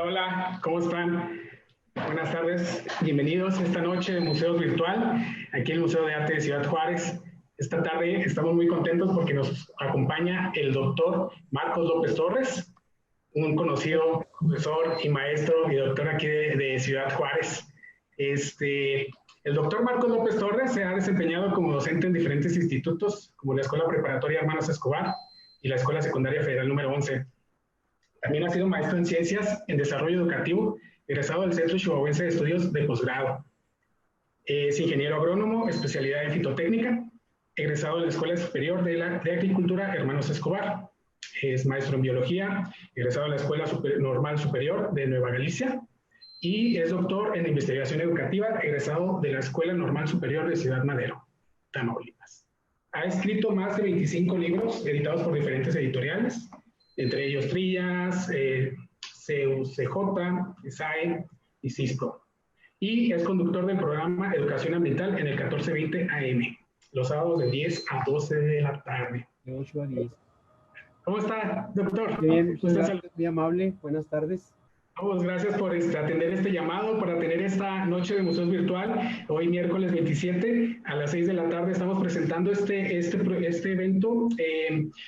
Hola, hola, ¿cómo están? Buenas tardes, bienvenidos esta noche de Museo Virtual, aquí en el Museo de Arte de Ciudad Juárez. Esta tarde estamos muy contentos porque nos acompaña el doctor Marcos López Torres, un conocido profesor y maestro y doctor aquí de Ciudad Juárez. El doctor Marcos López Torres se ha desempeñado como docente en diferentes institutos, como la Escuela Preparatoria Hermanos Escobar y la Escuela Secundaria Federal número 11. También ha sido maestro en Ciencias en Desarrollo Educativo, egresado del Centro Chihuahuense de Estudios de Posgrado. Es ingeniero agrónomo, especialidad en fitotécnica, egresado de la Escuela Superior de Agricultura Hermanos Escobar. Es maestro en biología, egresado de la Escuela Normal Superior de Nueva Galicia y es doctor en investigación educativa, egresado de la Escuela Normal Superior de Ciudad Madero, Tamaulipas. Ha escrito más de 25 libros editados por diferentes editoriales, entre ellos Trillas, CUCJ, SAE y CISPRO. Y es conductor del programa Educación Ambiental en el 1420 AM, los sábados de 10 a 12 de la tarde. De 8 a 10. ¿Cómo está, doctor? Bien, muchas gracias, muy amable. Buenas tardes. Vamos, gracias por atender este llamado, para tener esta noche de museos virtual. Hoy miércoles 27 a las 6 de la tarde estamos presentando este evento.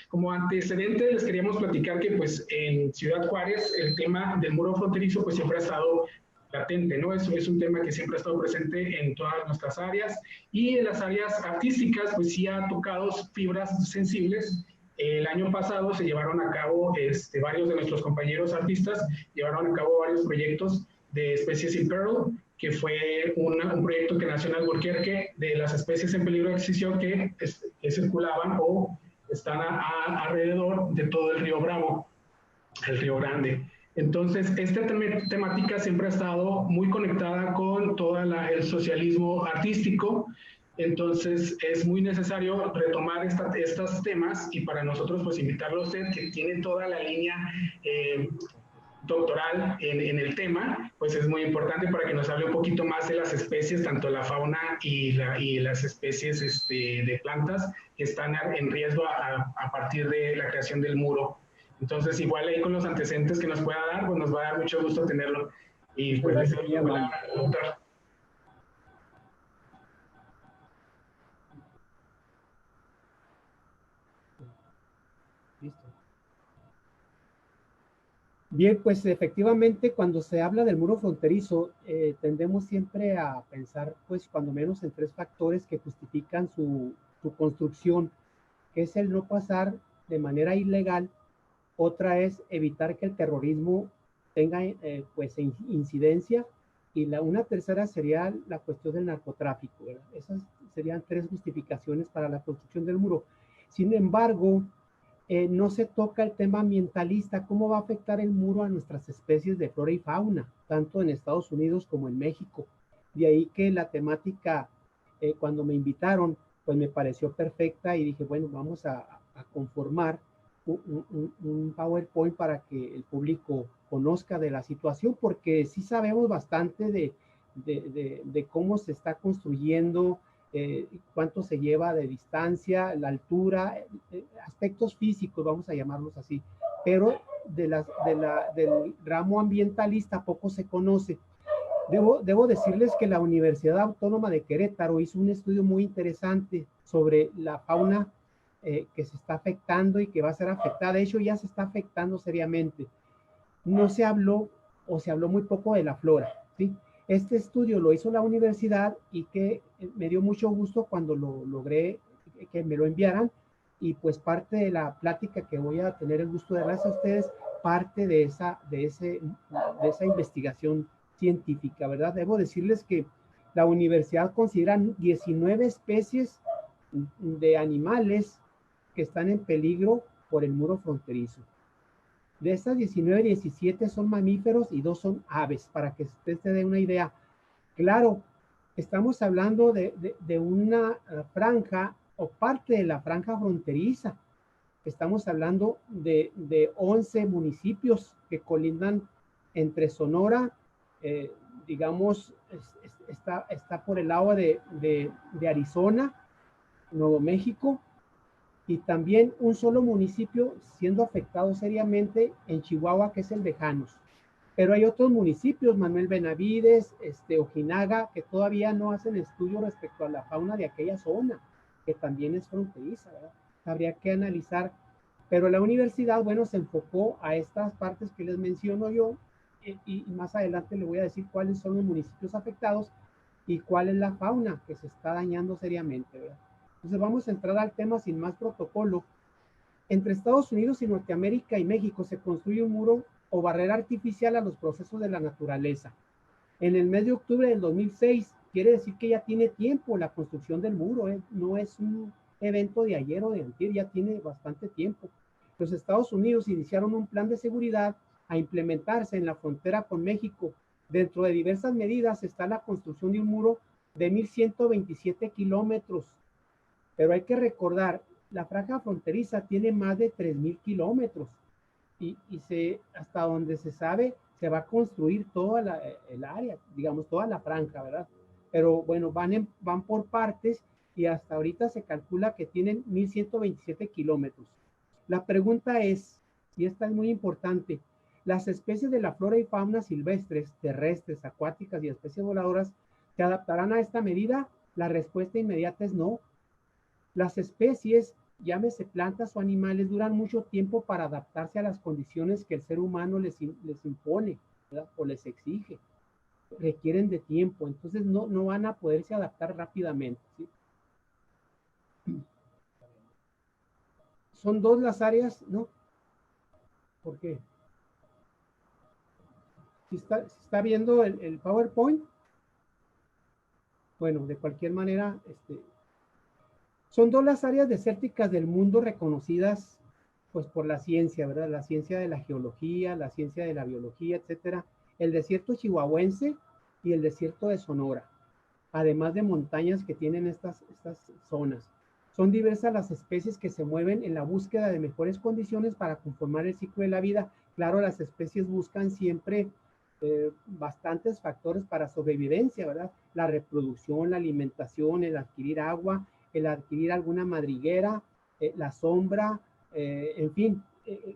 Como antecedente les queríamos platicar que pues en Ciudad Juárez el tema del muro fronterizo pues siempre ha estado latente, ¿no? Eso es un tema que siempre ha estado presente en todas nuestras áreas y en las áreas artísticas pues sí ha tocado fibras sensibles. El año pasado se llevaron a cabo, varios de nuestros compañeros artistas llevaron a cabo varios proyectos de especies in peril, que fue un proyecto que nació en Alburquerque de las especies en peligro de extinción que circulaban o están alrededor de todo el río Bravo, el río Grande. Entonces, esta temática siempre ha estado muy conectada con todo el socialismo artístico. Entonces, es muy necesario retomar estos temas y para nosotros, pues, invitarlo a usted, que tiene toda la línea doctoral en el tema, pues es muy importante para que nos hable un poquito más de las especies, tanto la fauna y las especies de plantas que están en riesgo a partir de la creación del muro. Entonces, igual ahí con los antecedentes que nos pueda dar, pues nos va a dar mucho gusto tenerlo. Y pues les doy la palabra, doctor. Listo. Bien, pues efectivamente cuando se habla del muro fronterizo, tendemos siempre a pensar, pues cuando menos en tres factores que justifican su construcción, que es el no pasar de manera ilegal. Otra es evitar que el terrorismo tenga pues incidencia, y una tercera sería la cuestión del narcotráfico, ¿verdad? Esas serían tres justificaciones para la construcción del muro. Sin embargo, no se toca el tema ambientalista, cómo va a afectar el muro a nuestras especies de flora y fauna, tanto en Estados Unidos como en México. De ahí que la temática, cuando me invitaron, pues me pareció perfecta y dije, bueno, vamos a conformar un PowerPoint para que el público conozca de la situación, porque sí sabemos bastante de cómo se está construyendo, cuánto se lleva de distancia, la altura, aspectos físicos, vamos a llamarlos así, pero del ramo ambientalista poco se conoce. Debo decirles que la Universidad Autónoma de Querétaro hizo un estudio muy interesante sobre la fauna que se está afectando y que va a ser afectada. De hecho, ya se está afectando seriamente. No se habló, o se habló muy poco de la flora, ¿sí? Este estudio lo hizo la universidad y que me dio mucho gusto cuando lo logré que me lo enviaran, y pues parte de la plática que voy a tener el gusto de darles a ustedes, parte de esa investigación científica, ¿verdad? Debo decirles que la universidad considera 19 especies de animales que están en peligro por el muro fronterizo. De estas 19, 17 son mamíferos y 2 son aves, para que usted se dé una idea. Claro, estamos hablando de una franja o parte de la franja fronteriza. Estamos hablando de 11 municipios que colindan entre Sonora, digamos, está por el agua de Arizona, Nuevo México, y también un solo municipio siendo afectado seriamente en Chihuahua, que es el de Janos. Pero hay otros municipios, Manuel Benavides, Ojinaga, que todavía no hacen estudio respecto a la fauna de aquella zona, que también es fronteriza, ¿verdad? Habría que analizar. Pero la universidad, bueno, se enfocó a estas partes que les menciono yo, y más adelante le voy a decir cuáles son los municipios afectados y cuál es la fauna que se está dañando seriamente, ¿verdad? Entonces vamos a entrar al tema sin más protocolo. Entre Estados Unidos y Norteamérica y México se construye un muro o barrera artificial a los procesos de la naturaleza. En el mes de octubre del 2006, quiere decir que ya tiene tiempo la construcción del muro, no es un evento de ayer o de antier, ya tiene bastante tiempo. Los Estados Unidos iniciaron un plan de seguridad a implementarse en la frontera con México. Dentro de diversas medidas está la construcción de un muro de 1,127 kilómetros. Pero hay que recordar, la franja fronteriza tiene más de 3,000 kilómetros y hasta donde se sabe se va a construir toda el área, digamos, toda la franja, ¿verdad? Pero bueno, van por partes y hasta ahorita se calcula que tienen 1,127 kilómetros. La pregunta es, y esta es muy importante, ¿las especies de la flora y fauna silvestres, terrestres, acuáticas y especies voladoras se adaptarán a esta medida? La respuesta inmediata es no. Las especies, llámese plantas o animales, duran mucho tiempo para adaptarse a las condiciones que el ser humano les impone, ¿verdad? O les exige. Requieren de tiempo, entonces no van a poderse adaptar rápidamente, ¿sí? Son dos las áreas, ¿no? ¿Por qué? ¿Si está viendo el PowerPoint? Bueno, de cualquier manera, son dos las áreas desérticas del mundo reconocidas pues por la ciencia, ¿verdad? La ciencia de la geología, la ciencia de la biología, etcétera. El desierto chihuahuense y el desierto de Sonora, además de montañas que tienen estas zonas. Son diversas las especies que se mueven en la búsqueda de mejores condiciones para conformar el ciclo de la vida. Claro, las especies buscan siempre bastantes factores para sobrevivencia, ¿verdad? La reproducción, la alimentación, el adquirir agua, el adquirir alguna madriguera, la sombra, en fin,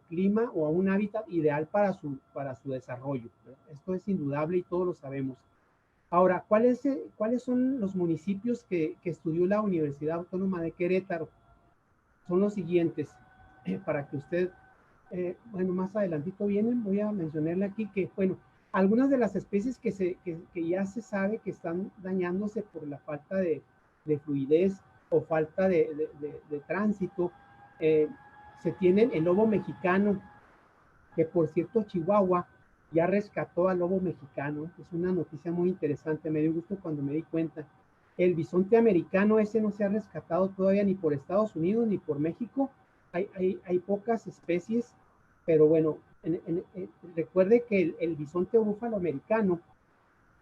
clima o un hábitat ideal para su desarrollo, ¿verdad? Esto es indudable y todos lo sabemos. Ahora, ¿cuáles son los municipios que estudió la Universidad Autónoma de Querétaro? Son los siguientes, para que usted, bueno, más adelantito vienen, voy a mencionarle aquí que, bueno, algunas de las especies que ya se sabe que están dañándose por la falta de fluidez o falta de tránsito, se tienen el lobo mexicano, que por cierto Chihuahua ya rescató al lobo mexicano. Es una noticia muy interesante, me dio gusto cuando me di cuenta. El bisonte americano, ese no se ha rescatado todavía ni por Estados Unidos ni por México. Hay pocas especies, pero bueno, recuerde que el bisonte búfalo americano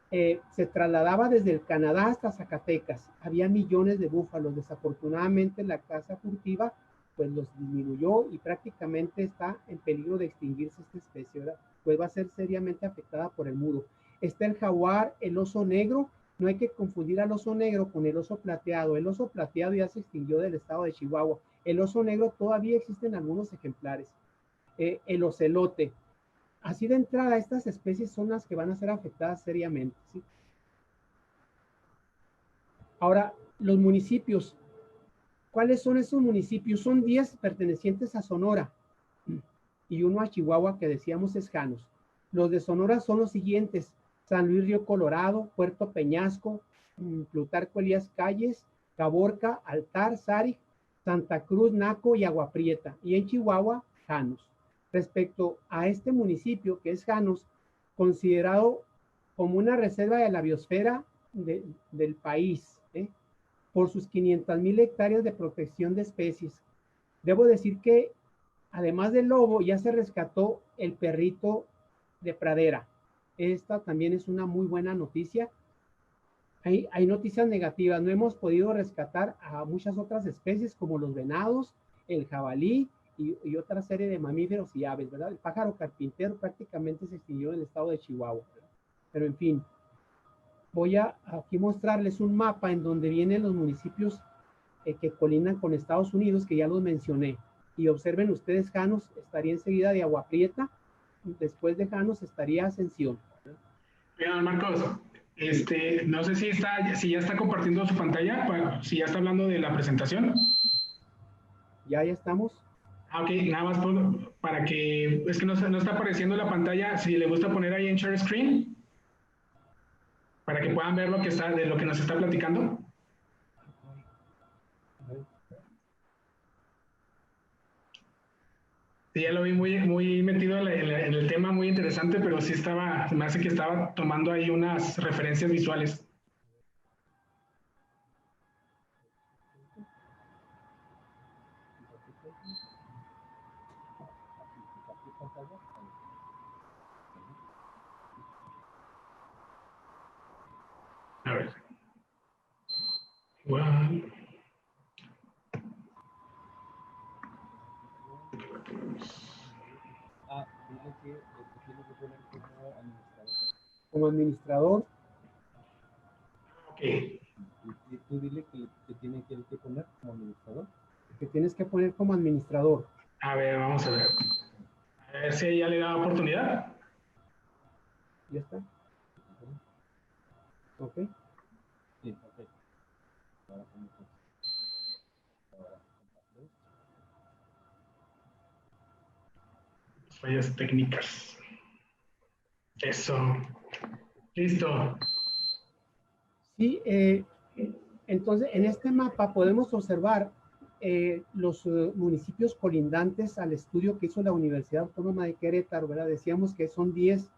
se trasladaba desde el Canadá hasta Zacatecas. Había millones de búfalos. Desafortunadamente la caza furtiva pues los disminuyó y prácticamente está en peligro de extinguirse esta especie, ¿verdad? Pues va a ser seriamente afectada por el muro. Está el jaguar, el oso negro. No hay que confundir al oso negro con el oso plateado. El oso plateado ya se extinguió del estado de Chihuahua. El oso negro todavía existen algunos ejemplares. El ocelote. Así de entrada, estas especies son las que van a ser afectadas seriamente, ¿sí? Ahora, los municipios. ¿Cuáles son esos municipios? Son 10 pertenecientes a Sonora y uno a Chihuahua que decíamos es Janos. Los de Sonora son los siguientes: San Luis Río Colorado, Puerto Peñasco, Plutarco Elías Calles, Caborca, Altar, Sáric, Santa Cruz, Naco y Agua Prieta. Y en Chihuahua, Janos. Respecto a este municipio, que es Janos, considerado como una reserva de la biosfera del país, por sus 500,000 hectáreas de protección de especies. Debo decir que además del lobo ya se rescató el perrito de pradera. Esta también es una muy buena noticia. Hay noticias negativas. No hemos podido rescatar a muchas otras especies como los venados, el jabalí y otra serie de mamíferos y aves, ¿verdad? El pájaro carpintero prácticamente se extinguió en el estado de Chihuahua, ¿verdad? Pero en fin, voy a aquí mostrarles un mapa en donde vienen los municipios que colindan con Estados Unidos, que ya los mencioné. Y observen ustedes, Janos estaría enseguida de Agua Prieta después de Janos estaría Ascensión. Mira, Marcos, no sé si ya está compartiendo su pantalla, si ya está hablando de la presentación. Ya estamos. Ah, ok, nada más para que, es que no está apareciendo la pantalla, si le gusta poner ahí en share screen, para que puedan ver de lo que nos está platicando. Sí, ya lo vi muy metido en el tema, muy interesante, pero sí me hace que estaba tomando ahí unas referencias visuales. A ver. Igual. Dile que tiene que poner como administrador. Como administrador. Ok. Y tú dile que tiene que poner como administrador. Que tienes que poner como administrador. A ver, vamos a ver. A ver si ya le da oportunidad. Ya está. Ok. Sí, ok. Ahora Fallas técnicas. Eso. Listo. Sí, entonces en este mapa podemos observar los municipios colindantes al estudio que hizo la Universidad Autónoma de Querétaro, ¿verdad? Decíamos que son 10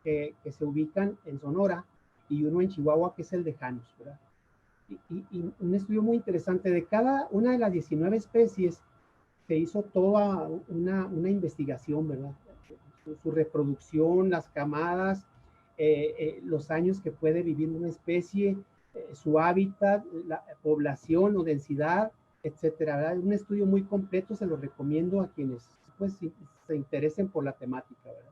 que se ubican en Sonora y uno en Chihuahua, que es el de Janos, ¿verdad? Y un estudio muy interesante de cada una de las 19 especies se hizo toda una investigación, ¿verdad? Su reproducción, las camadas, los años que puede vivir una especie, su hábitat, la población o densidad, etcétera, ¿verdad? Un estudio muy completo, se lo recomiendo a quienes pues, se interesen por la temática, ¿verdad?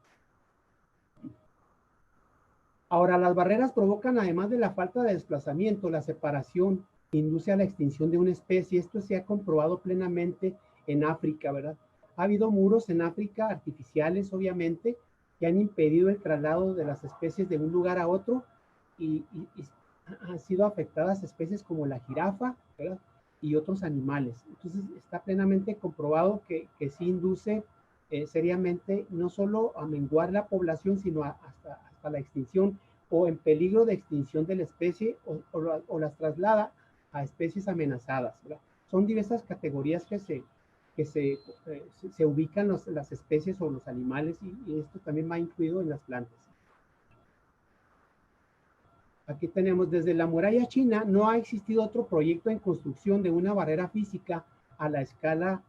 Ahora, las barreras provocan, además de la falta de desplazamiento, la separación, induce a la extinción de una especie. Esto se ha comprobado plenamente en África, ¿verdad? Ha habido muros en África, artificiales, obviamente, que han impedido el traslado de las especies de un lugar a otro y han sido afectadas especies como la jirafa, ¿verdad? Y otros animales. Entonces, está plenamente comprobado que sí induce seriamente no solo a menguar la población, sino hasta la extinción o en peligro de extinción de la especie o las traslada a especies amenazadas, ¿verdad? Son diversas categorías que se ubican las especies o los animales y esto también va incluido en las plantas. Aquí tenemos desde la muralla china, no ha existido otro proyecto en construcción de una barrera física a la escala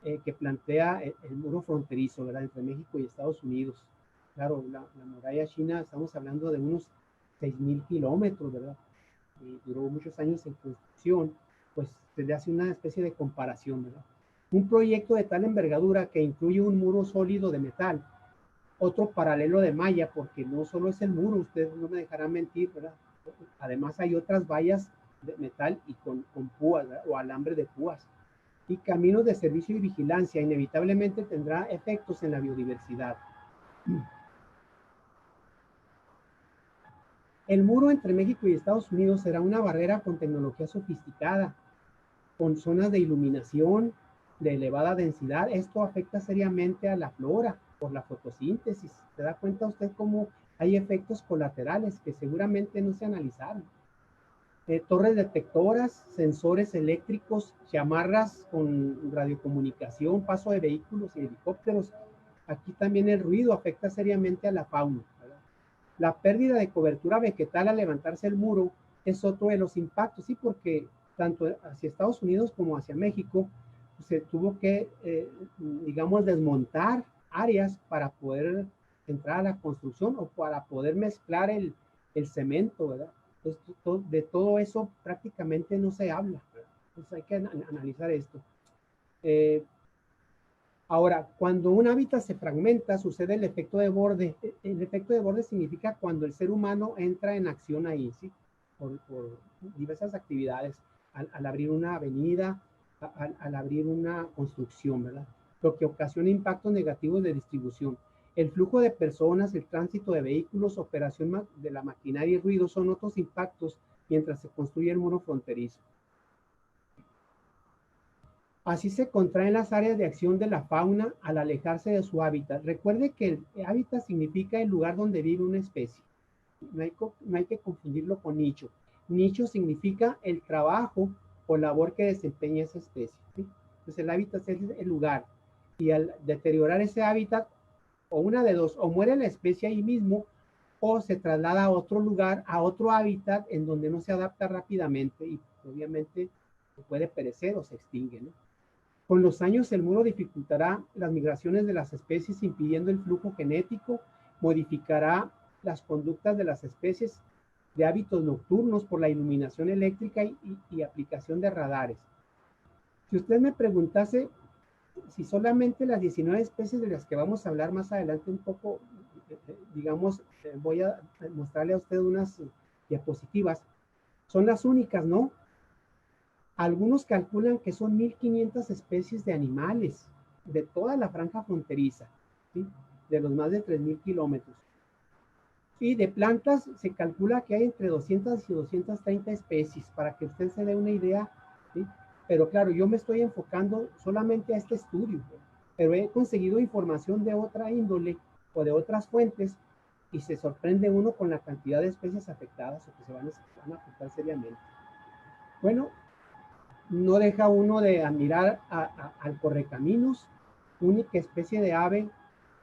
que plantea el muro fronterizo, ¿verdad? Entre México y Estados Unidos. Claro, la muralla china, estamos hablando de unos 6,000 kilómetros, ¿verdad? Y duró muchos años en construcción, pues se le hace una especie de comparación, ¿verdad? Un proyecto de tal envergadura que incluye un muro sólido de metal, otro paralelo de malla, porque no solo es el muro, ustedes no me dejarán mentir, ¿verdad? Además hay otras vallas de metal y con púas, ¿verdad? O alambre de púas. Y caminos de servicio y vigilancia inevitablemente tendrá efectos en la biodiversidad. El muro entre México y Estados Unidos será una barrera con tecnología sofisticada, con zonas de iluminación de elevada densidad. Esto afecta seriamente a la flora por la fotosíntesis. ¿Se da cuenta usted cómo hay efectos colaterales que seguramente no se analizaron? Torres detectoras, sensores eléctricos, chamarras con radiocomunicación, paso de vehículos y helicópteros. Aquí también el ruido afecta seriamente a la fauna, ¿verdad? La pérdida de cobertura vegetal al levantarse el muro es otro de los impactos, sí, porque tanto hacia Estados Unidos como hacia México pues, se tuvo que, digamos, desmontar áreas para poder entrar a la construcción o para poder mezclar el cemento, ¿verdad? Entonces, de todo eso prácticamente no se habla, ¿verdad? Entonces hay que analizar esto. Ahora, cuando un hábitat se fragmenta, sucede el efecto de borde. El efecto de borde significa cuando el ser humano entra en acción ahí, ¿sí? Por diversas actividades, al abrir una avenida, al abrir una construcción, ¿verdad? Lo que ocasiona impactos negativos de distribución. El flujo de personas, el tránsito de vehículos, operación de la maquinaria y ruido son otros impactos mientras se construye el muro fronterizo. Así se contraen las áreas de acción de la fauna al alejarse de su hábitat. Recuerde que el hábitat significa el lugar donde vive una especie. No hay que confundirlo con nicho. Nicho significa el trabajo o labor que desempeña esa especie, ¿sí? Entonces el hábitat es el lugar. Y al deteriorar ese hábitat, o una de dos, o muere la especie ahí mismo, o se traslada a otro lugar, a otro hábitat en donde no se adapta rápidamente y obviamente puede perecer o se extingue, ¿no? Con los años, el muro dificultará las migraciones de las especies, impidiendo el flujo genético, modificará las conductas de las especies de hábitos nocturnos por la iluminación eléctrica y aplicación de radares. Si usted me preguntase si solamente las 19 especies de las que vamos a hablar más adelante un poco, digamos, voy a mostrarle a usted unas diapositivas, son las únicas, ¿no? Algunos calculan que son 1.500 especies de animales de toda la franja fronteriza, ¿sí? De los más de 3.000 kilómetros. Y de plantas se calcula que hay entre 200 y 230 especies, para que usted se dé una idea, ¿sí? Pero claro, yo me estoy enfocando solamente a este estudio, pero he conseguido información de otra índole o de otras fuentes y se sorprende uno con la cantidad de especies afectadas o que se van a afectar seriamente. Bueno, no deja uno de admirar al correcaminos, única especie de ave,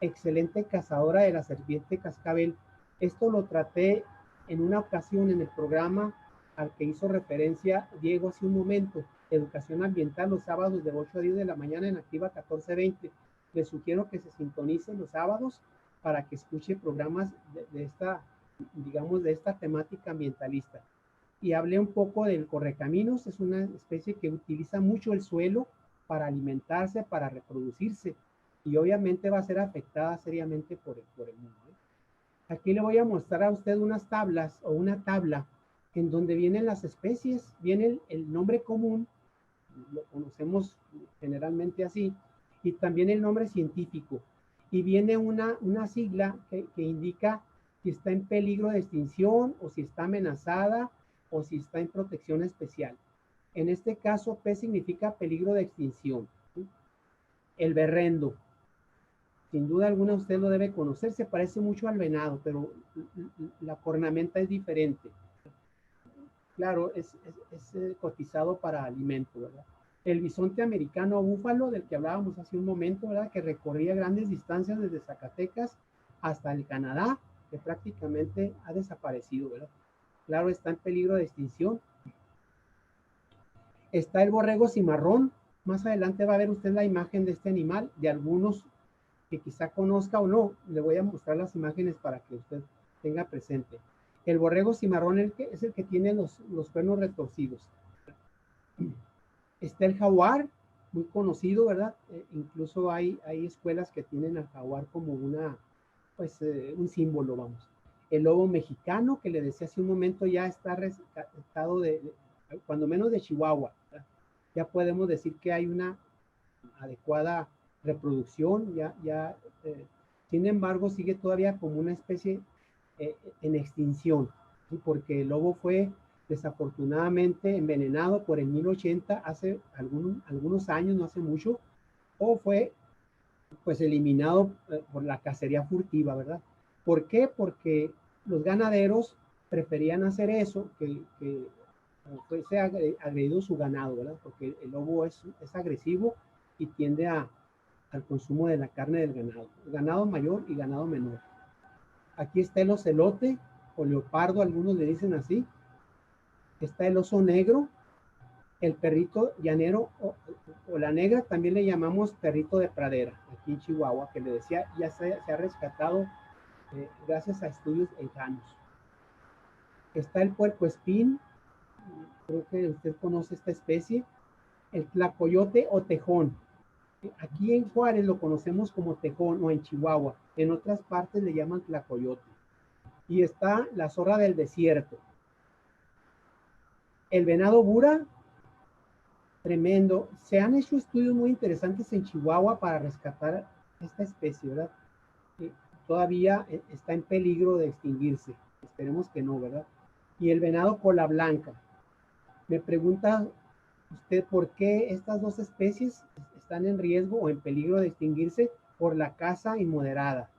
excelente cazadora de la serpiente cascabel. Esto lo traté en una ocasión en el programa al que hizo referencia Diego hace un momento, Educación Ambiental, los sábados de 8 a 10 de la mañana en Activa 1420. Les sugiero que se sintonicen los sábados para que escuche programas de esta, digamos, de esta temática ambientalista. Y hablé un poco del correcaminos, es una especie que utiliza mucho el suelo para alimentarse, para reproducirse, y obviamente va a ser afectada seriamente por el mundo. Aquí le voy a mostrar a usted unas tablas o una tabla en donde vienen las especies, viene el nombre común, lo conocemos generalmente así, y también el nombre científico, y viene una sigla que indica si está en peligro de extinción o si está amenazada o si está en protección especial. En este caso, P significa peligro de extinción, ¿sí? El berrendo, sin duda alguna usted lo debe conocer, se parece mucho al venado, pero la cornamenta es diferente. Claro, es cotizado para alimento, ¿verdad? El bisonte americano búfalo, del que hablábamos hace un momento, ¿verdad? Que recorría grandes distancias desde Zacatecas hasta el Canadá, que prácticamente ha desaparecido, ¿verdad? Claro, está en peligro de extinción. Está el borrego cimarrón. Más adelante va a ver usted la imagen de este animal, de algunos que quizá conozca o no. Le voy a mostrar las imágenes para que usted tenga presente. El borrego cimarrón es el que tiene los cuernos retorcidos. Está el jaguar, muy conocido, ¿verdad? Incluso hay escuelas que tienen al jaguar como un símbolo, vamos. El lobo mexicano, que le decía hace un momento, ya está rescatado cuando menos de Chihuahua, ¿verdad? Ya podemos decir que hay una adecuada reproducción, sin embargo, sigue todavía como una especie en extinción, ¿sí? Porque el lobo fue desafortunadamente envenenado por el 1080 hace algunos años, no hace mucho, o fue pues eliminado por la cacería furtiva, ¿verdad? ¿Por qué? Porque los ganaderos preferían hacer eso, que fuese agredido su ganado, ¿verdad? Porque el lobo es agresivo y tiende al consumo de la carne del ganado mayor y ganado menor. Aquí está el ocelote o leopardo, algunos le dicen así. Está el oso negro, el perrito llanero o la negra, también le llamamos perrito de pradera, aquí en Chihuahua, que le decía, ya se ha rescatado gracias a estudios lejanos. Está el puercoespín, creo que usted conoce esta especie, el tlacoyote o tejón. Aquí en Juárez lo conocemos como tejón o en Chihuahua, en otras partes le llaman tlacoyote. Y está la zorra del desierto. El venado bura, tremendo. Se han hecho estudios muy interesantes en Chihuahua para rescatar esta especie, ¿verdad? todavía está en peligro de extinguirse. Esperemos que no, ¿verdad? Y el venado cola blanca. Me pregunta usted por qué estas dos especies están en riesgo o en peligro de extinguirse por la caza inmoderada.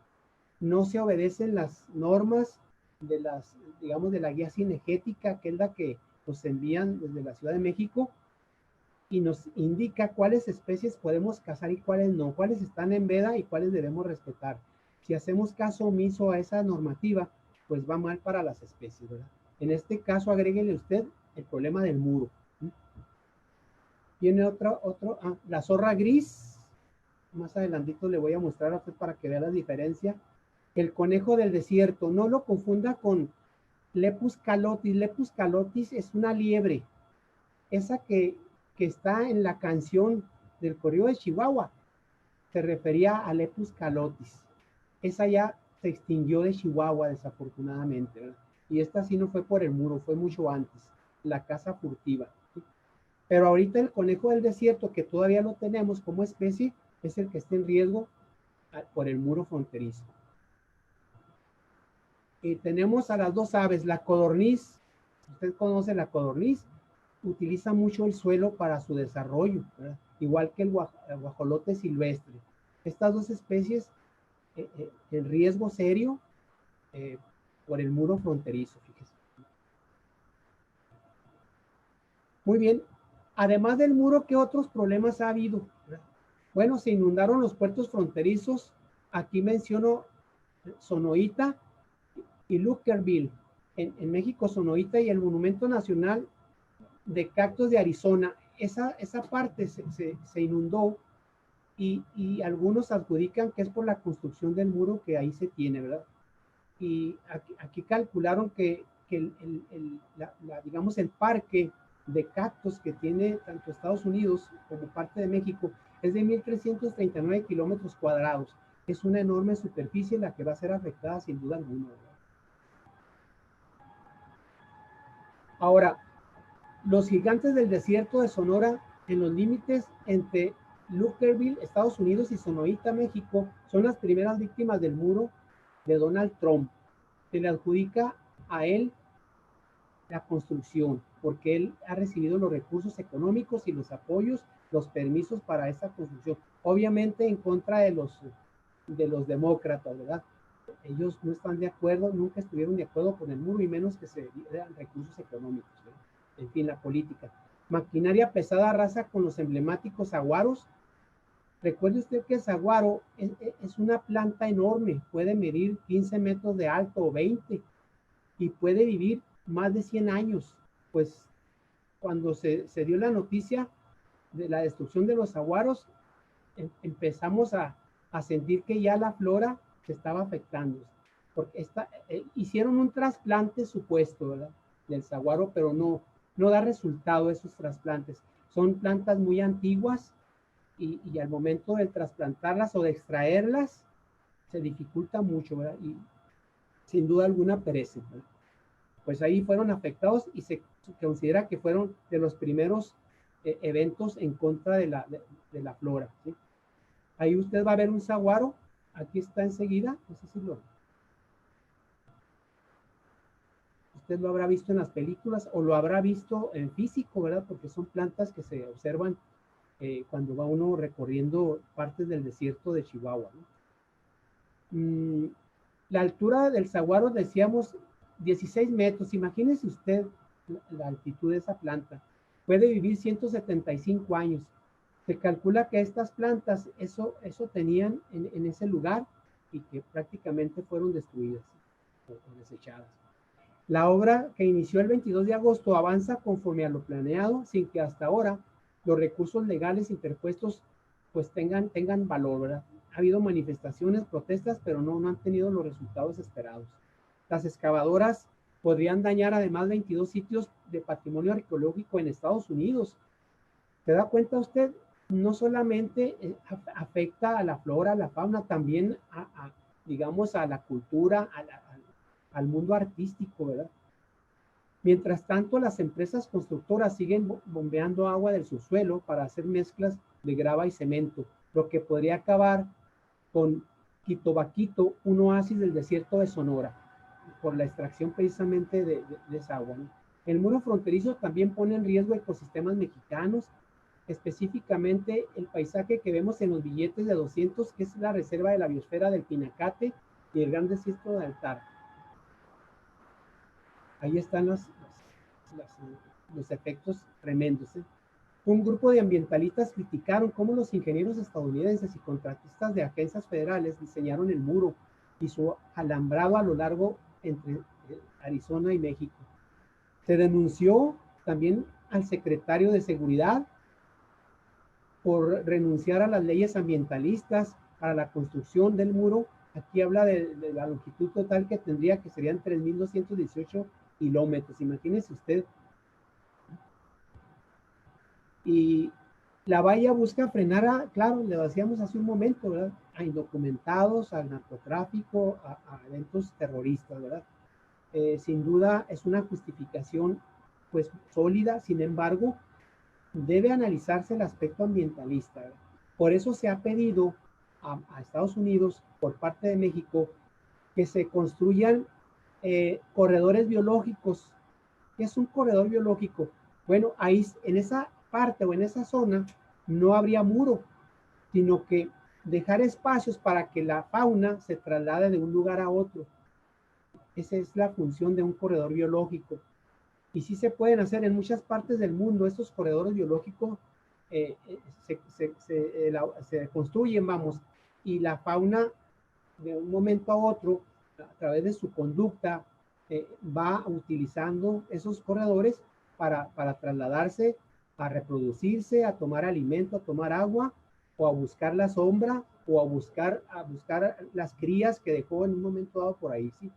No se obedecen las normas de las, digamos, de la guía cinegética, que es la que nos envían desde la Ciudad de México, y nos indica cuáles especies podemos cazar y cuáles no, cuáles están en veda y cuáles debemos respetar. Si hacemos caso omiso a esa normativa, pues va mal para las especies, ¿verdad? En este caso, agréguele usted el problema del muro. Tiene la zorra gris. Más adelantito le voy a mostrar a usted para que vea la diferencia. El conejo del desierto, no lo confunda con Lepus calotis. Lepus calotis es una liebre, esa que está en la canción del corrido de Chihuahua, se refería a Lepus calotis. Esa ya se extinguió de Chihuahua, desafortunadamente, ¿verdad? Y esta sí no fue por el muro, fue mucho antes, la caza furtiva. ¿Sí? Pero ahorita el conejo del desierto, que todavía lo tenemos como especie, es el que está en riesgo por el muro fronterizo. Y tenemos a las dos aves, la codorniz. Usted conoce la codorniz, utiliza mucho el suelo para su desarrollo, ¿verdad? Igual que el guajolote silvestre. Estas dos especies en riesgo serio por el muro fronterizo, fíjese. Muy bien. Además del muro, ¿qué otros problemas ha habido? Bueno, se inundaron los puertos fronterizos. Aquí menciono Sonoita y Lookerville. En México, Sonoita y el Monumento Nacional de Cactos de Arizona. Esa parte se inundó y algunos adjudican que es por la construcción del muro que ahí se tiene, ¿verdad? Y aquí calcularon que digamos, el parque de cactus que tiene tanto Estados Unidos como parte de México es de 1.339 kilómetros cuadrados. Es una enorme superficie la que va a ser afectada sin duda alguna, ¿verdad? Ahora, los gigantes del desierto de Sonora, en los límites entre Lookerville, Estados Unidos, y Sonoita, México, son las primeras víctimas del muro de Donald Trump. Se le adjudica a él la construcción, porque él ha recibido los recursos económicos y los apoyos, los permisos para esta construcción. Obviamente en contra de los demócratas, ¿verdad? Ellos no están de acuerdo, nunca estuvieron de acuerdo con el muro, y menos que se dieran recursos económicos, ¿verdad? En fin, la política. Maquinaria pesada arrasa con los emblemáticos saguaros. Recuerde usted que el saguaro es una planta enorme, puede medir 15 metros de alto o 20, y puede vivir más de 100 años. Pues cuando se dio la noticia de la destrucción de los saguaros, empezamos a sentir que ya la flora se estaba afectando, porque hicieron un trasplante supuesto, ¿verdad?, del saguaro, pero no da resultado esos trasplantes. Son plantas muy antiguas y al momento de trasplantarlas o de extraerlas se dificulta mucho, ¿verdad? Y sin duda alguna perecen, ¿verdad? Pues ahí fueron afectados y se considera que fueron de los primeros eventos en contra de la flora, ¿sí? Ahí usted va a ver un saguaro, aquí está enseguida, no sé si usted lo habrá visto en las películas o lo habrá visto en físico, ¿verdad? Porque son plantas que se observan cuando va uno recorriendo partes del desierto de Chihuahua, ¿no? La altura del saguaro, decíamos, 16 metros. Imagínese usted la altitud de esa planta. Puede vivir 175 años. Se calcula que estas plantas eso tenían en ese lugar y que prácticamente fueron destruidas o desechadas. La obra, que inició el 22 de agosto, avanza conforme a lo planeado, sin que hasta ahora los recursos legales interpuestos pues tengan valor, ¿verdad? Ha habido manifestaciones, protestas, pero no han tenido los resultados esperados. Las excavadoras podrían dañar además 22 sitios de patrimonio arqueológico en Estados Unidos. ¿Se da cuenta usted? No solamente afecta a la flora, a la fauna, también digamos, a la cultura, al mundo artístico, ¿verdad? Mientras tanto, las empresas constructoras siguen bombeando agua del subsuelo para hacer mezclas de grava y cemento, lo que podría acabar con Quitobaquito, un oasis del desierto de Sonora, por la extracción precisamente de esa agua, ¿no? El muro fronterizo también pone en riesgo ecosistemas mexicanos, específicamente el paisaje que vemos en los billetes de 200, que es la reserva de la biosfera del Pinacate y el gran desierto de Altar. Ahí están los efectos tremendos, ¿eh? Un grupo de ambientalistas criticaron cómo los ingenieros estadounidenses y contratistas de agencias federales diseñaron el muro y su alambrado a lo largo entre Arizona y México. Se denunció también al secretario de Seguridad por renunciar a las leyes ambientalistas para la construcción del muro. Aquí habla de la longitud total que tendría, que serían 3.218 kilómetros. Imagínese usted. Y la valla busca frenar, claro, le decíamos hace un momento, ¿verdad?, a indocumentados, al narcotráfico, a eventos terroristas, ¿verdad? Sin duda es una justificación pues sólida. Sin embargo, debe analizarse el aspecto ambientalista, ¿verdad? Por eso se ha pedido a Estados Unidos por parte de México que se construyan corredores biológicos. ¿Qué es un corredor biológico? Bueno, ahí en esa parte o en esa zona no habría muro, sino que dejar espacios para que la fauna se traslade de un lugar a otro. Esa es la función de un corredor biológico. Y sí se pueden hacer en muchas partes del mundo. Estos corredores biológicos se construyen, vamos, y la fauna de un momento a otro, a través de su conducta, va utilizando esos corredores para trasladarse, a reproducirse, a tomar alimento, a tomar agua, o a buscar la sombra, o a buscar las crías que dejó en un momento dado por ahí, ¿sí?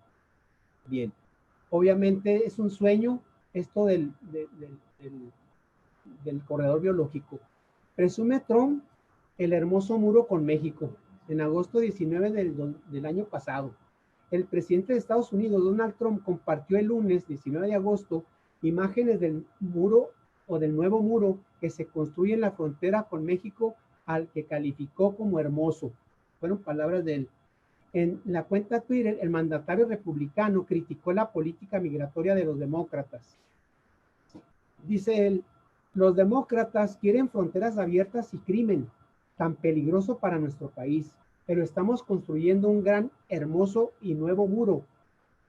Bien, obviamente es un sueño esto del corredor biológico. Presume Trump el hermoso muro con México en agosto 19 del año pasado. El presidente de Estados Unidos, Donald Trump, compartió el lunes 19 de agosto imágenes del muro o del nuevo muro que se construye en la frontera con México, al que calificó como hermoso. Fueron palabras de él. En la cuenta Twitter, el mandatario republicano criticó la política migratoria de los demócratas. Dice él: los demócratas quieren fronteras abiertas y crimen, tan peligroso para nuestro país, pero estamos construyendo un gran, hermoso y nuevo muro.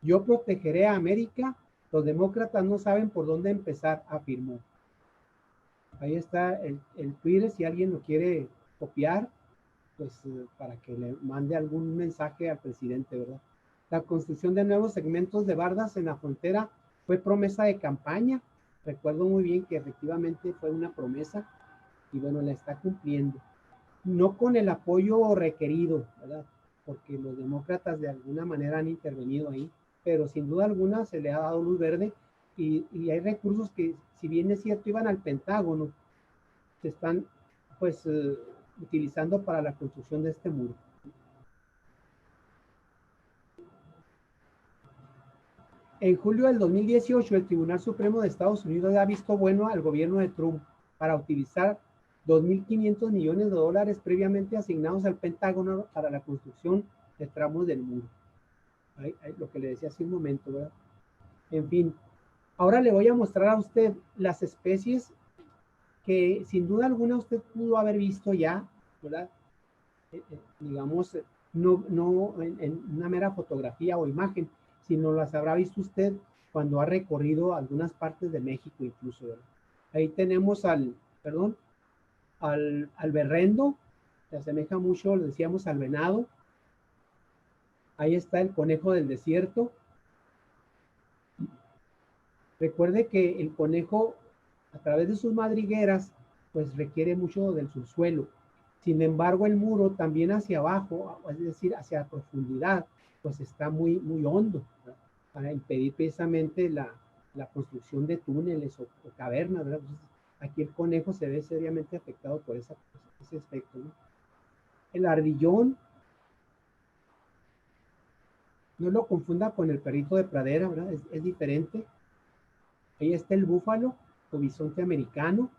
Yo protegeré a América. Los demócratas no saben por dónde empezar, afirmó. Ahí está el Twitter, si alguien lo quiere copiar, pues para que le mande algún mensaje al presidente, ¿verdad? La construcción de nuevos segmentos de bardas en la frontera fue promesa de campaña. Recuerdo muy bien que efectivamente fue una promesa y bueno, la está cumpliendo. No con el apoyo requerido, ¿verdad?, porque los demócratas de alguna manera han intervenido ahí, pero sin duda alguna se le ha dado luz verde y hay recursos que, si bien es cierto, iban al Pentágono, se están pues utilizando para la construcción de este muro. En julio del 2018, el Tribunal Supremo de Estados Unidos ha visto bueno al gobierno de Trump para utilizar 2.500 millones de dólares previamente asignados al Pentágono para la construcción de tramos del muro. Ahí, lo que le decía hace un momento, ¿verdad? En fin, ahora le voy a mostrar a usted las especies que sin duda alguna usted pudo haber visto ya, ¿verdad? Digamos, no en una mera fotografía o imagen, sino las habrá visto usted cuando ha recorrido algunas partes de México incluso, ¿verdad? Ahí tenemos al berrendo, se asemeja mucho, le decíamos, al venado. Ahí está el conejo del desierto. Recuerde que el conejo, a través de sus madrigueras, pues requiere mucho del subsuelo. Sin embargo, el muro también hacia abajo, es decir, hacia profundidad, pues está muy, muy hondo, ¿verdad?, para impedir precisamente la construcción de túneles o cavernas, ¿verdad? Entonces, aquí el conejo se ve seriamente afectado por ese aspecto, ¿no? El ardillón, no lo confunda con el perrito de pradera, ¿verdad? Es diferente. Ahí está el búfalo o bisonte americano.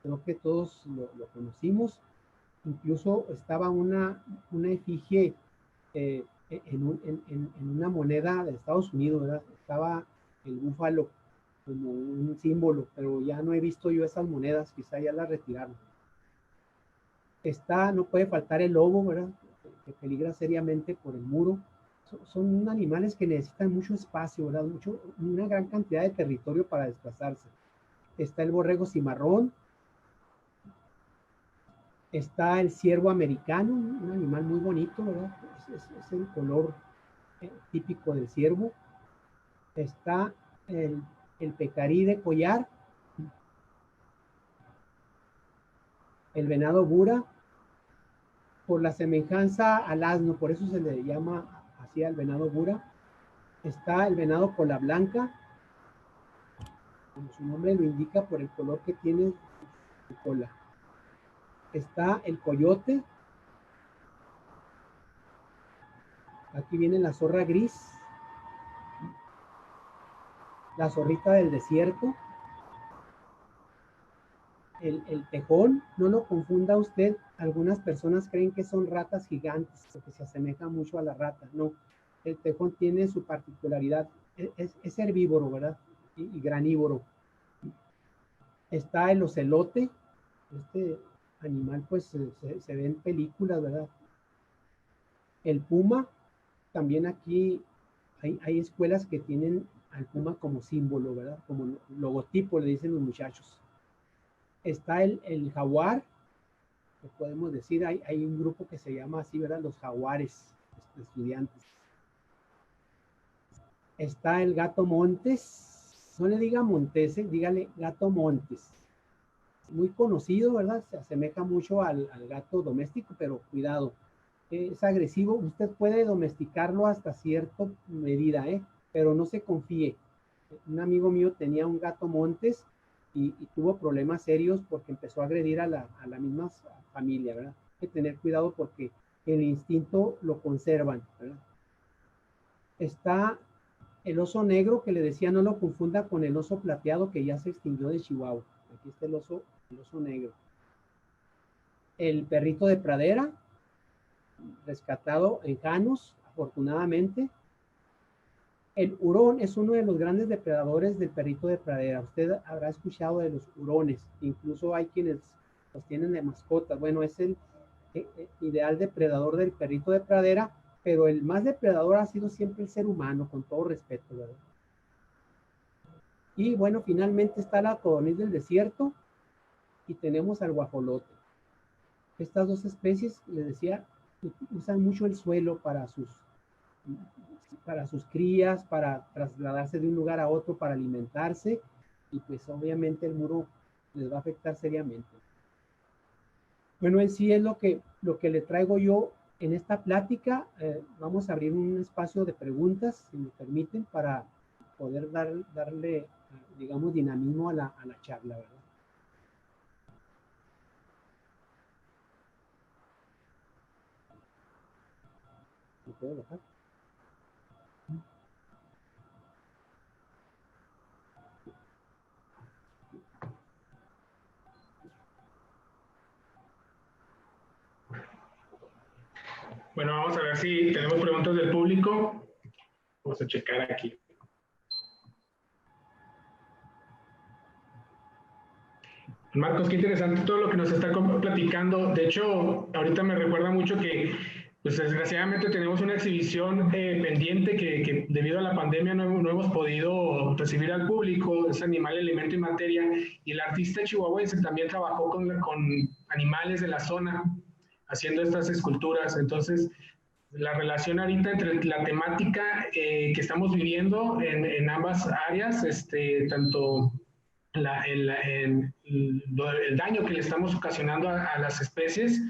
Creo que todos lo conocimos. Incluso estaba una efigie en una moneda de Estados Unidos, ¿verdad? Estaba el búfalo como un símbolo, pero ya no he visto yo esas monedas, quizá ya las retiraron. No puede faltar el lobo, ¿verdad? Que peligra seriamente por el muro. Son animales que necesitan mucho espacio, ¿verdad? Una gran cantidad de territorio para desplazarse. Está el borrego cimarrón, está el ciervo americano, un animal muy bonito, ¿verdad? Es el color típico del ciervo. Está el pecarí de collar, el venado bura, por la semejanza al asno, por eso se le llama así al venado bura. Está el venado cola blanca, como su nombre lo indica por el color que tiene su cola. Está el coyote, aquí viene la zorra gris, la zorrita del desierto, el tejón, no lo confunda usted, algunas personas creen que son ratas gigantes, porque se asemejan mucho a la rata, no, el tejón tiene su particularidad, es herbívoro, ¿verdad? Y granívoro. Está el ocelote, este animal pues se ve en películas, ¿verdad? El puma, también aquí hay escuelas que tienen al puma como símbolo, ¿verdad? Como logotipo, le dicen los muchachos. Está el jaguar, que podemos decir, hay un grupo que se llama así, ¿verdad? Los jaguares, estudiantes. Está el gato montes, no le diga montese, dígale gato montes. Muy conocido, ¿verdad? Se asemeja mucho al gato doméstico, pero cuidado, es agresivo. Usted puede domesticarlo hasta cierta medida, pero no se confíe. Un amigo mío tenía un gato montes y tuvo problemas serios porque empezó a agredir a la misma familia, ¿verdad? Hay que tener cuidado porque el instinto lo conservan, ¿verdad? Está el oso negro, que le decía no lo confunda con el oso plateado que ya se extinguió de Chihuahua. Aquí está el oso negro. El perrito de pradera, rescatado en Janos, afortunadamente. El hurón es uno de los grandes depredadores del perrito de pradera. Usted habrá escuchado de los hurones, incluso hay quienes los tienen de mascotas. Bueno, es el ideal depredador del perrito de pradera, pero el más depredador ha sido siempre el ser humano, con todo respeto, ¿verdad? Y bueno, finalmente está la codorniz del desierto y tenemos al guajolote. Estas dos especies, les decía, usan mucho el suelo para sus crías, para trasladarse de un lugar a otro, para alimentarse, y pues obviamente el muro les va a afectar seriamente. Bueno, en sí es lo que le traigo yo en esta plática. Vamos a abrir un espacio de preguntas, si me permiten, para poder darle, digamos, dinamismo a la charla, ¿verdad? ¿Me puedo bajar? Bueno, vamos a ver si tenemos preguntas del público. Vamos a checar aquí. Marcos, qué interesante todo lo que nos está platicando. De hecho, ahorita me recuerda mucho que, pues desgraciadamente tenemos una exhibición pendiente que debido a la pandemia no hemos podido recibir al público, es Animal, Elemento y Materia, y el artista chihuahuense también trabajó con animales de la zona, haciendo estas esculturas. Entonces, la relación ahorita entre la temática que estamos viviendo en ambas áreas, tanto el daño que le estamos ocasionando a las especies,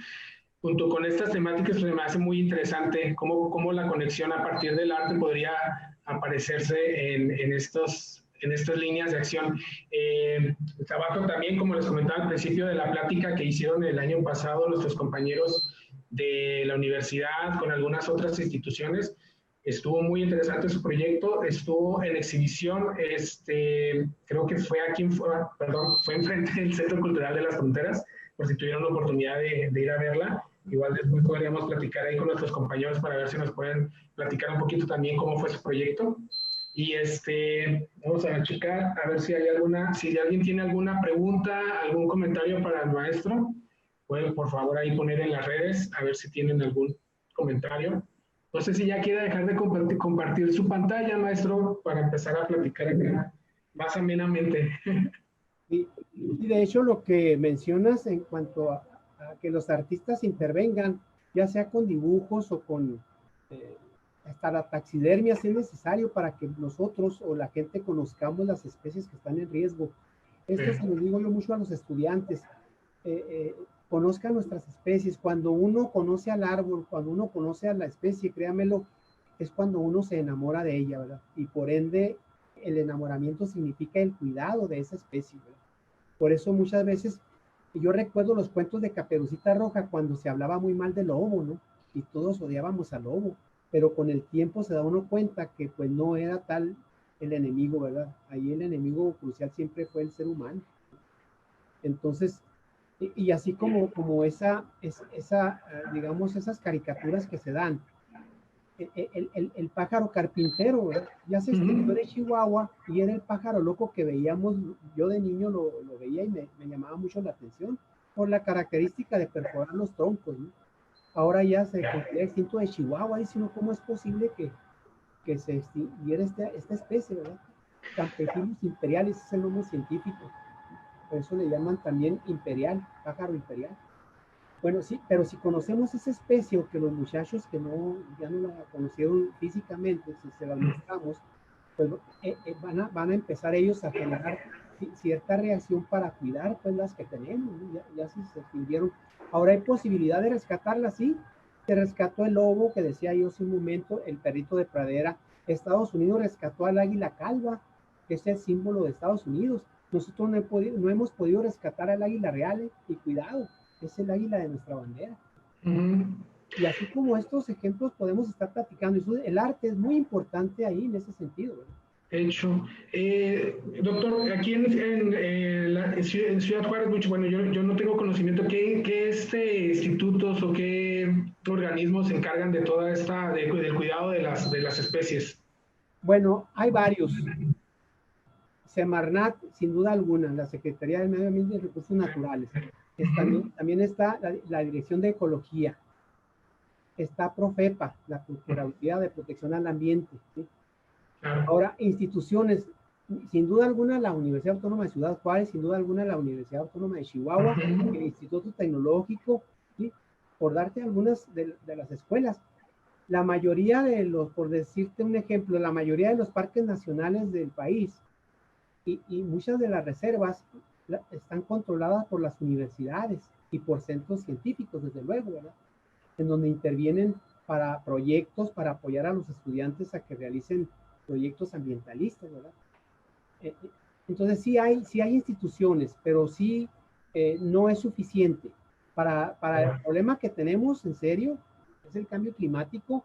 junto con estas temáticas, pues me hace muy interesante cómo la conexión a partir del arte podría aparecerse en estas líneas de acción. Trabajo también, como les comentaba al principio de la plática que hicieron el año pasado nuestros compañeros de la universidad con algunas otras instituciones. Estuvo muy interesante su proyecto, estuvo en exhibición, creo que fue fue enfrente del Centro Cultural de las Fronteras, por si tuvieron la oportunidad de ir a verla. Igual después podríamos platicar ahí con nuestros compañeros para ver si nos pueden platicar un poquito también cómo fue su proyecto. Y vamos a checar a ver si hay si alguien tiene alguna pregunta, algún comentario para el maestro, pueden por favor ahí poner en las redes a ver si tienen algún comentario. No sé si ya quiere dejar de compartir su pantalla, maestro, para empezar a platicar acá más amenamente. Y de hecho lo que mencionas en cuanto a que los artistas intervengan, ya sea con dibujos o con hasta la taxidermia, si es necesario para que nosotros o la gente conozcamos las especies que están en riesgo. Esto se lo digo yo mucho a los estudiantes. Conozcan nuestras especies. Cuando uno conoce al árbol, cuando uno conoce a la especie, créamelo, es cuando uno se enamora de ella, ¿verdad? Y por ende, el enamoramiento significa el cuidado de esa especie, ¿verdad? Por eso muchas veces, yo recuerdo los cuentos de Caperucita Roja cuando se hablaba muy mal del lobo, ¿no? Y todos odiábamos al lobo, pero con el tiempo se da uno cuenta que pues no era tal el enemigo, ¿verdad? Ahí el enemigo crucial siempre fue el ser humano. Entonces, y así como digamos, esas caricaturas que se dan, el pájaro carpintero, ¿verdad? Ya se extinguió de Chihuahua y era el pájaro loco que veíamos, yo de niño lo veía y me llamaba mucho la atención por la característica de perforar los troncos, ¿no? Ahora ya se considera extinto de Chihuahua, y si no, ¿cómo es posible que se extinguiera esta especie, ¿verdad? Campesinos imperiales es el nombre científico, por eso le llaman también imperial, pájaro imperial. Bueno, sí, pero si conocemos esa especie o que los muchachos que ya no la conocieron físicamente, si se la mostramos, pues van a empezar ellos a generar cierta reacción para cuidar pues las que tenemos, ¿no? Ya se extinguieron. Ahora hay posibilidad de rescatarlas, sí. Se rescató el lobo, que decía yo hace un momento, el perrito de pradera. Estados Unidos rescató al águila calva, que es el símbolo de Estados Unidos. Nosotros no hemos podido rescatar al águila real, y cuidado, es el águila de nuestra bandera. Y así como estos ejemplos podemos estar platicando. El arte es muy importante ahí en ese sentido, ¿verdad? Hecho. Doctor, aquí en Ciudad Juárez, bueno, yo no tengo conocimiento. ¿Qué institutos o qué organismos se encargan de toda del cuidado de las especies? Bueno, hay varios. Semarnat, sin duda alguna, la Secretaría del Medio Ambiente y Recursos Naturales. También está la Dirección de Ecología. Está Profepa, la Procuraduría de Protección al Ambiente, ¿sí? Ahora, instituciones, sin duda alguna la Universidad Autónoma de Ciudad Juárez, sin duda alguna la Universidad Autónoma de Chihuahua, el Instituto Tecnológico, ¿sí? Por darte algunas de las escuelas. La mayoría por decirte un ejemplo, la mayoría de los parques nacionales del país y muchas de las reservas están controladas por las universidades y por centros científicos, desde luego, ¿verdad? En donde intervienen para proyectos, para apoyar a los estudiantes a que realicen proyectos ambientalistas, ¿verdad? Entonces sí hay instituciones, pero sí no es suficiente. Para el problema que tenemos, en serio, es el cambio climático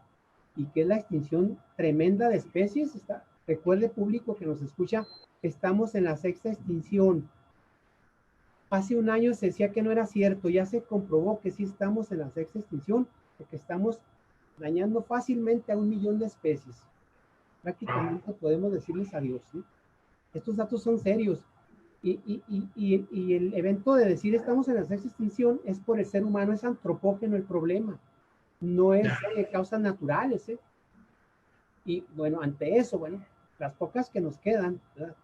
y que es la extinción tremenda de especies. Recuerde, público que nos escucha, estamos en la 6ª extinción. Hace un año se decía que no era cierto, ya se comprobó que sí estamos en la 6ª extinción, porque estamos dañando fácilmente a 1 millón de especies. Prácticamente podemos decirles adiós, ¿sí? Estos datos son serios. Y el evento de decir estamos en la 6ª extinción es por el ser humano, es antropógeno el problema, no es causas naturales, ¿eh? Y bueno, ante eso, bueno, las pocas que nos quedan, ¿verdad?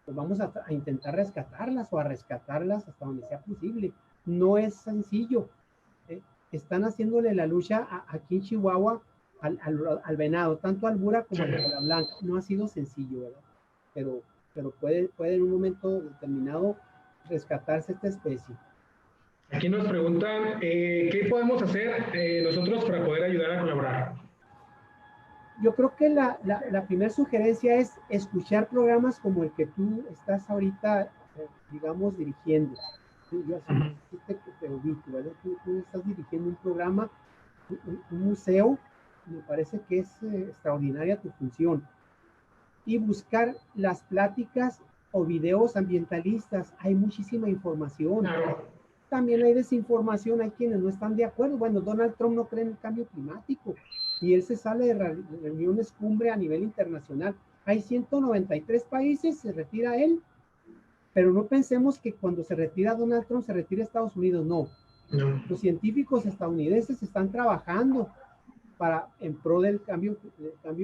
Pues vamos a intentar rescatarlas o a rescatarlas hasta donde sea posible. No es sencillo. Están haciéndole la lucha aquí en Chihuahua al venado, tanto al bura como a la blanca. No ha sido sencillo, ¿verdad? Pero puede en un momento determinado rescatarse esta especie. Aquí nos preguntan, ¿qué podemos hacer nosotros para poder ayudar a colaborar? Yo creo que la primera sugerencia es escuchar programas como el que tú estás ahorita, digamos, dirigiendo. Yo así te ubico, ¿verdad? Tú estás dirigiendo un programa, un museo, me parece que es extraordinaria tu función. Y buscar las pláticas o videos ambientalistas, hay muchísima información. Claro. también hay desinformación, hay quienes no están de acuerdo. Bueno, Donald Trump no cree en el cambio climático y él se sale de reuniones cumbre a nivel internacional. Hay 193 países, se retira él, pero no pensemos que cuando se retira Donald Trump se retira Estados Unidos, no. Los científicos estadounidenses están trabajando en pro del cambio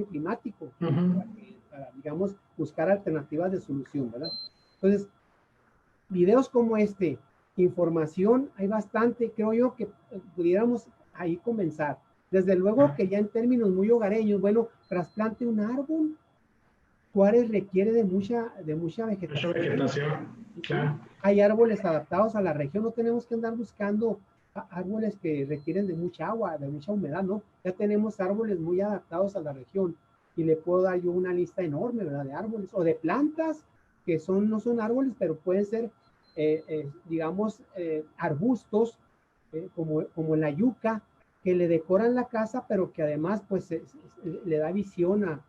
climático, para, digamos, buscar alternativas de solución, ¿verdad? Entonces, videos como este, información, hay bastante, creo yo que pudiéramos ahí comenzar. Desde luego que ya en términos muy hogareños, bueno, trasplante un árbol. Juárez requiere de mucha vegetación. Mucha vegetación, claro. Hay árboles adaptados a la región, no tenemos que andar buscando árboles que requieren de mucha agua, de mucha humedad, ¿no? Ya tenemos árboles muy adaptados a la región y le puedo dar yo una lista enorme, ¿verdad? De árboles o de plantas que no son árboles, pero pueden ser, digamos, arbustos, como la yuca, que le decoran la casa, pero que además, pues, le da visión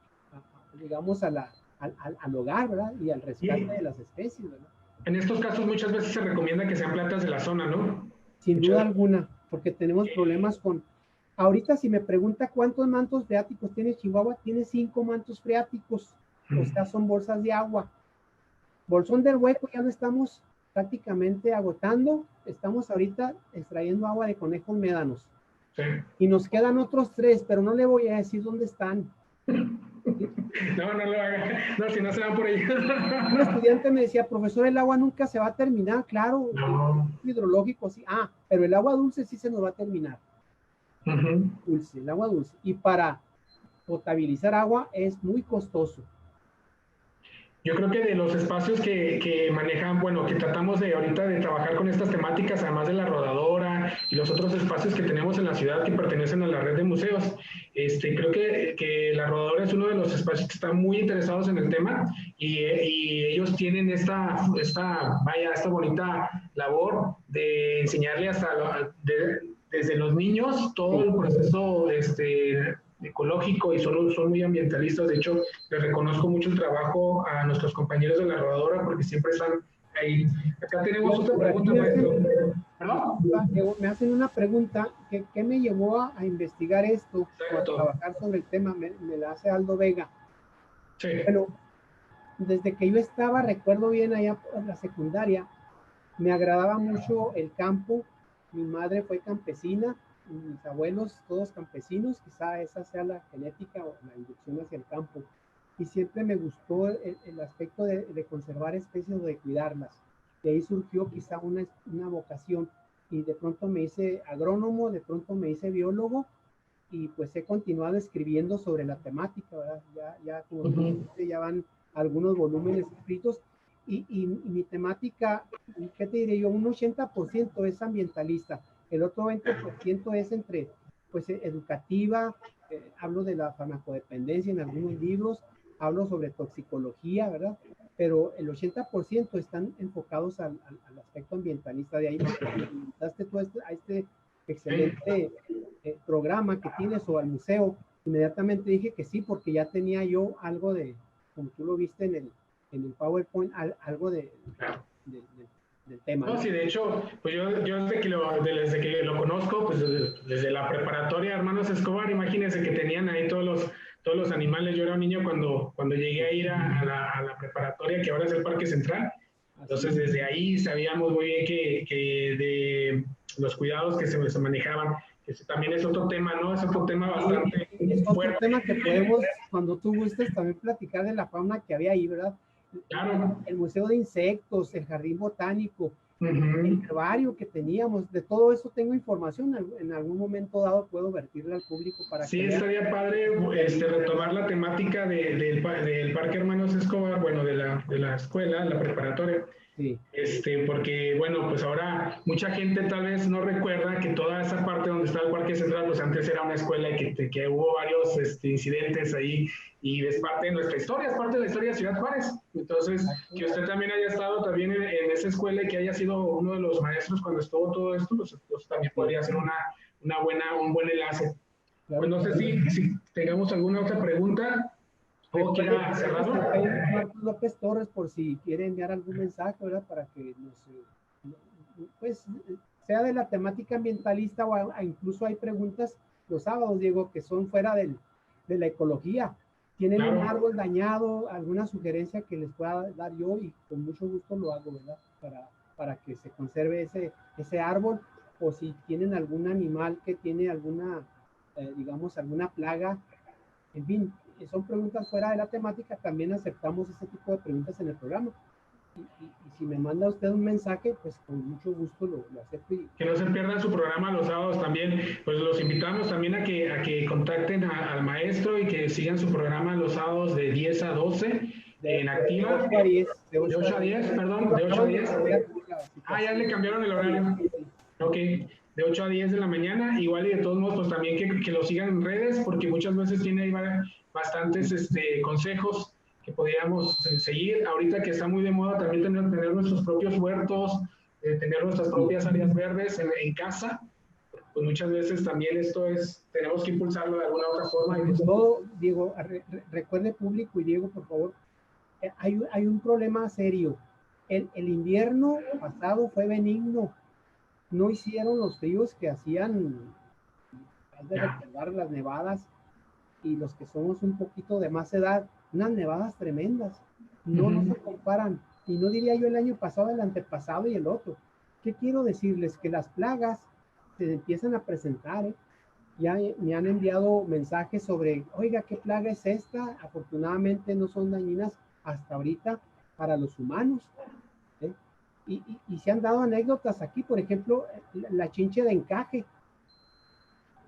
digamos, al hogar, ¿verdad? Y al rescate de las especies, ¿verdad? En estos casos muchas veces se recomienda que sean plantas de la zona, ¿no? Sin duda alguna, porque tenemos problemas con... Ahorita si me pregunta cuántos mantos freáticos tiene Chihuahua, tiene 5 mantos freáticos, o sea, son bolsas de agua. Bolsón del Hueco ya lo estamos prácticamente agotando, estamos ahorita extrayendo agua de conejos médanos. Sí. Y nos quedan otros 3, pero no le voy a decir dónde están. No lo haga. No, si no se van por ahí. Un estudiante me decía, profesor, el agua nunca se va a terminar. Claro, no. Hidrológico sí. Pero el agua dulce sí se nos va a terminar. Dulce, el agua dulce. Y para potabilizar agua es muy costoso. Yo creo que de los espacios que manejan, bueno, que tratamos de ahorita de trabajar con estas temáticas, además de la rodadora y los otros espacios que tenemos en la ciudad que pertenecen a la red de museos, creo que la rodadora es uno de los espacios que están muy interesados en el tema y ellos tienen esta bonita labor de enseñarle desde los niños todo el proceso ecológico y son muy ambientalistas. De hecho, les reconozco mucho el trabajo a nuestros compañeros de la rodadora porque siempre están ahí. Acá tenemos otra pregunta, maestro. ¿Perdón? Me hacen una pregunta, ¿qué me llevó a investigar esto, o a trabajar sobre el tema? Me la hace Aldo Vega. Sí. Bueno, desde que yo estaba, recuerdo bien allá en la secundaria, me agradaba mucho el campo. Mi madre fue campesina, mis abuelos todos campesinos, quizá esa sea la genética o la inducción hacia el campo, y siempre me gustó el aspecto de conservar especies o de cuidarlas. De ahí surgió quizá una vocación, y de pronto me hice agrónomo, de pronto me hice biólogo, y pues he continuado escribiendo sobre la temática, ¿verdad? Ya como ya van algunos volúmenes escritos, y mi temática, ¿qué te diré yo? Un 80% es ambientalista, el otro 20% es pues, educativa, hablo de la farmacodependencia en algunos libros, hablo sobre toxicología, ¿verdad? Pero el 80% están enfocados al aspecto ambientalista. De ahí me invitaste tú a este excelente programa que tienes, o al museo. Inmediatamente dije que sí, porque ya tenía yo algo como tú lo viste en el PowerPoint, algo del tema. No, sí, de hecho, pues yo desde que lo conozco, pues desde la preparatoria, hermanos Escobar, imagínense que tenían ahí todos los animales. Yo era un niño cuando llegué a ir a la preparatoria, que ahora es el Parque Central. Entonces, desde ahí sabíamos muy bien que de los cuidados que se manejaban. Eso también es otro tema, ¿no? Es otro tema bastante es otro tema que podemos, cuando tú gustes, también platicar de la fauna que había ahí, ¿verdad? Claro. El Museo de Insectos, el Jardín Botánico, el herbario que teníamos, de todo eso tengo información. En algún momento dado puedo vertirla al público para sí, estaría padre retomar la temática del Parque Hermanos Escobar, bueno, de la escuela, la preparatoria. Sí. Porque, bueno, pues ahora mucha gente tal vez no recuerda que toda esa parte donde está el Parque Central, pues antes era una escuela y que hubo varios incidentes ahí, y es parte de nuestra historia, es parte de la historia de Ciudad Juárez. Entonces, que usted también haya estado también en esa escuela y que haya sido uno de los maestros cuando estuvo todo esto, pues también podría ser un buen enlace. Claro. Pues no sé si tengamos alguna otra pregunta. ¿O quiera cerrarlo? Marcos López Torres, por si quiere enviar algún mensaje, ¿verdad? Para que pues, sea de la temática ambientalista o incluso hay preguntas los sábados, Diego, que son fuera de la ecología. ¿Tienen un árbol dañado? ¿Alguna sugerencia que les pueda dar yo? Y con mucho gusto lo hago, ¿verdad? Para que se conserve ese árbol, o si tienen algún animal que tiene alguna, digamos, alguna plaga. En fin, son preguntas fuera de la temática, también aceptamos ese tipo de preguntas en el programa. Y si me manda usted un mensaje, pues con mucho gusto lo acepto. Que no se pierdan su programa los sábados también. Pues los invitamos también a que contacten al maestro y que sigan su programa los sábados de 10 a 12 en Activa. De 8 a 10. De 8 a 10, perdón, de 8 a 10. Ah, ya le cambiaron el horario. Ok, de 8 a 10 de la mañana. Igual y de todos modos, pues también que lo sigan en redes, porque muchas veces tiene ahí bastantes consejos que podríamos seguir. Ahorita que está muy de moda también tener nuestros propios huertos, tener nuestras propias áreas verdes en casa, pues muchas veces también tenemos que impulsarlo de alguna otra forma. Y pues, todo, Diego, recuerde público y Diego, por favor, hay un problema serio. El invierno pasado fue benigno. No hicieron los fríos que hacían, hay de recordar las nevadas, y los que somos un poquito de más edad, unas nevadas tremendas. No se comparan. Y no diría yo el año pasado, el antepasado y el otro. ¿Qué quiero decirles? Que las plagas se empiezan a presentar. Ya me han enviado mensajes sobre, oiga, ¿qué plaga es esta? Afortunadamente no son dañinas hasta ahorita para los humanos. Y se han dado anécdotas aquí, por ejemplo, la chinche de encaje.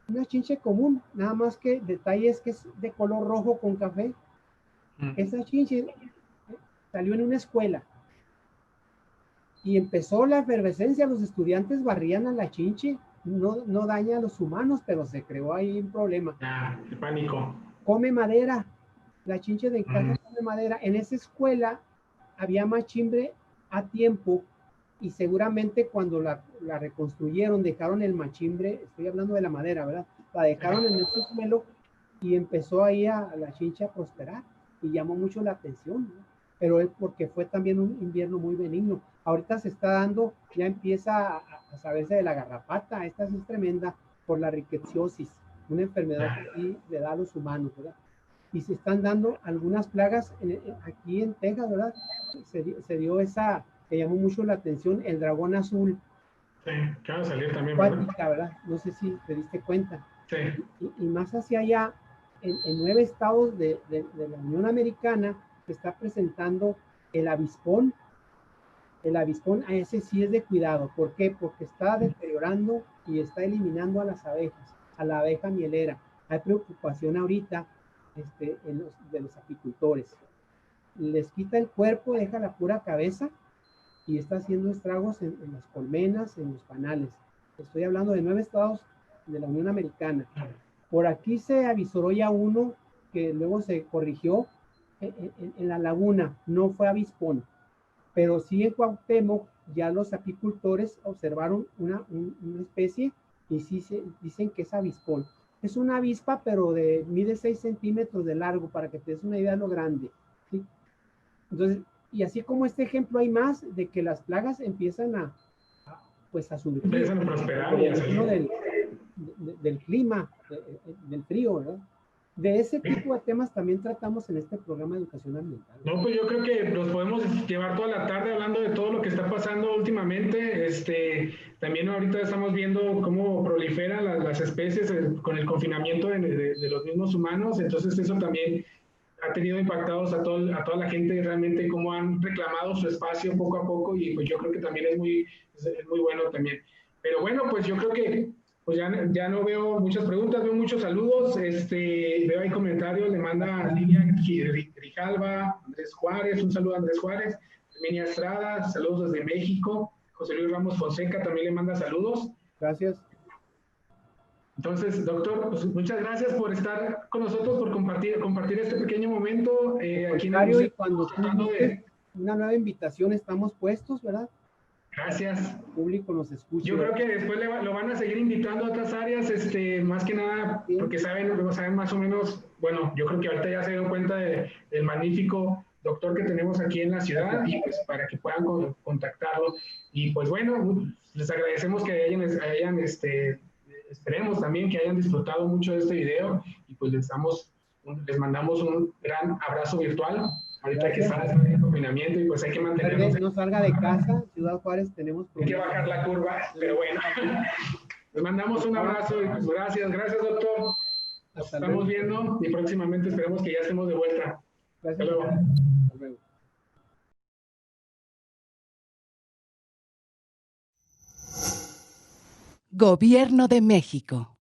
Una chinche común, nada más que detalle es que es de color rojo con café. Esa chinche salió en una escuela y empezó la efervescencia, los estudiantes barrían a la chinche, no daña a los humanos, pero se creó ahí un problema. El pánico. Come madera, la chinche de encaje come madera. En esa escuela había machimbre a tiempo y seguramente cuando la reconstruyeron dejaron el machimbre, estoy hablando de la madera, ¿verdad? La dejaron en ese suelo y empezó ahí a la chinche a prosperar y llamó mucho la atención, ¿no? Pero es porque fue también un invierno muy benigno. Ahorita se está dando, ya empieza a saberse de la garrapata, esta sí es tremenda, por la rickettsiosis, una enfermedad que sí le da a los humanos, ¿verdad? Y se están dando algunas plagas aquí en Texas, ¿verdad? Se dio esa, que llamó mucho la atención, el dragón azul. Sí, que va a salir también, ¿verdad? No sé si te diste cuenta. Sí. Y más hacia allá, en 9 estados de la Unión Americana, se está presentando el avispón. El avispón, a ese sí es de cuidado. ¿Por qué? Porque está deteriorando y está eliminando a las abejas, a la abeja mielera. Hay preocupación ahorita de los apicultores. Les quita el cuerpo, deja la pura cabeza y está haciendo estragos en las colmenas, en los panales. Estoy hablando de 9 estados de la Unión Americana. Por aquí se avisoró ya uno que luego se corrigió en la laguna, no fue avispón, pero sí en Cuauhtémoc ya los apicultores observaron una especie y sí dicen que es avispón. Es una avispa, pero mide 6 centímetros de largo, para que te des una idea de lo grande, ¿sí? Entonces, y así como este ejemplo hay más de que las plagas empiezan a surgir. Empiezan a prosperar. Del clima, del frío, ¿verdad? De ese tipo de temas también tratamos en este programa de educación ambiental. No, pues yo creo que nos podemos llevar toda la tarde hablando de todo lo que está pasando últimamente. También ahorita estamos viendo cómo proliferan las especies con el confinamiento de los mismos humanos. Entonces eso también ha tenido impactados a toda la gente, realmente cómo han reclamado su espacio poco a poco, y pues yo creo que también es muy bueno también. Pero bueno, pues yo creo que pues ya no veo muchas preguntas, veo muchos saludos, veo ahí comentarios, le manda Lidia Grijalva, Andrés Juárez, un saludo a Andrés Juárez, Herminia Estrada, saludos desde México, José Luis Ramos Fonseca también le manda saludos. Gracias. Entonces, doctor, pues muchas gracias por estar con nosotros, por compartir este pequeño momento. Aquí y cuando una nueva invitación estamos puestos, ¿verdad? Gracias. El público nos escucha. Yo creo que después lo van a seguir invitando a otras áreas, más que nada, sí, porque saben más o menos, bueno, yo creo que ahorita ya se dieron cuenta del magnífico doctor que tenemos aquí en la ciudad, y pues para que puedan contactarlo. Y pues bueno, les agradecemos que hayan esperemos también que hayan disfrutado mucho de este video y pues les mandamos un gran abrazo virtual. Ahorita que estamos en el confinamiento y pues hay que mantenernos. No salga de casa, Ciudad Juárez tenemos problemas. Hay que bajar la curva, pero bueno. Les mandamos un abrazo y pues gracias doctor. Nos estamos viendo y próximamente esperemos que ya estemos de vuelta. Gracias. Hasta luego. Hasta luego. Gobierno de México.